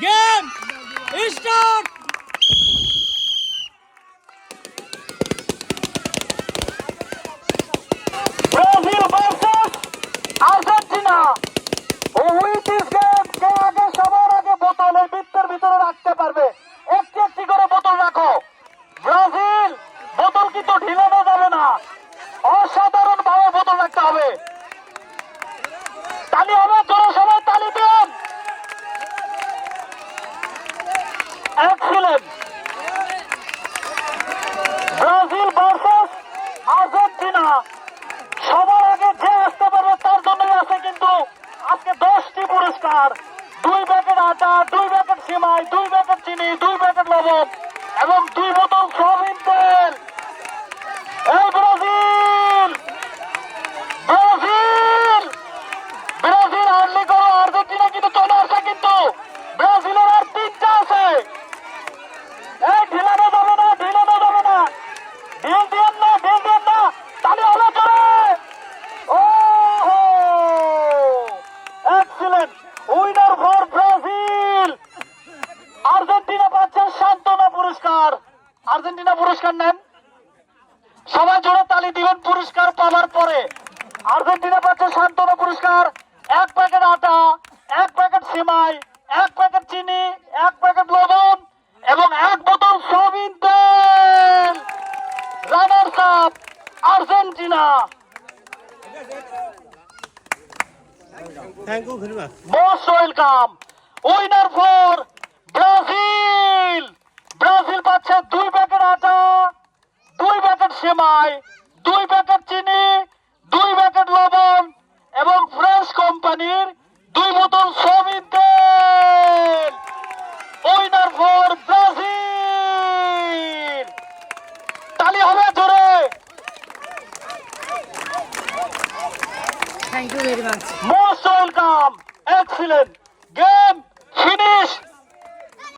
Game start. Brazil versus Argentina. With this game কে আগে সবার আগে বোতলের বৃত্তের ভিতরে রাখতে পারবে। একটি একটি করে বোতল রাখো। ব্রাজিল বোতল কিন্তু ঢিলানো যাবে না, অসাধারণ ভাবে বোতল রাখতে হবে। তালি হবে, জোরে সবাই তালি দেন। এক্সিলেন্ট। Brazil versus Argentina. সবার আগে যে আসতে পারবে তার জন্যই আছে কিন্তু আজকে 10টি পুরস্কার। 2 প্যাকেট আটা, 2 প্যাকেট সিমাই, 2 প্যাকেট চিনি, 2 প্যাকেট লবণ এবং 2 বোতল সয়াবিন তেল। এই ব্রাজিল, ব্রাজিল, ব্রাজিল আর্লি করো। আর্জেন্টিনা কিন্তু চলে আসে, কিন্তু ব্রাজিলের আর 3টা আছে। এই ঢিলানো যাবে না, ঢিলানো যাবে না, ঢিল দিয়েন না, ঢিল দিয়েন না। তাহলে হলো চলে। Excellent winner for Brazil. Argentina পাচ্ছে সান্ত্বনা পুরস্কার। আর্জেন্টিনা পুরস্কার নেন, সবাই জোরে তালি দিবেন পুরস্কার পাওয়ার পরে। আর্জেন্টিনা পাচ্ছে সান্ত্বনা পুরস্কার। 1 প্যাকেট আটা, 1 প্যাকেট সিমাই, 1 প্যাকেট চিনি, 1 প্যাকেট লবণ এবং 1 বোতল সয়াবিন তেল। Runners up Argentina. Thank you very much. Most welcome. Winner for Brazil. Brazil পাচ্ছে 2 প্যাকেট আটা, 2 প্যাকেট সেমাই, 2 প্যাকেট চিনি, 2 প্যাকেট লবণ এবং ফ্রেশ কোম্পানির 2 বোতল সয়াবিন তেল। Winner for Brazil. তালি হবে জোরে। Thank you very much. Most welcome. Excellent. Game finished.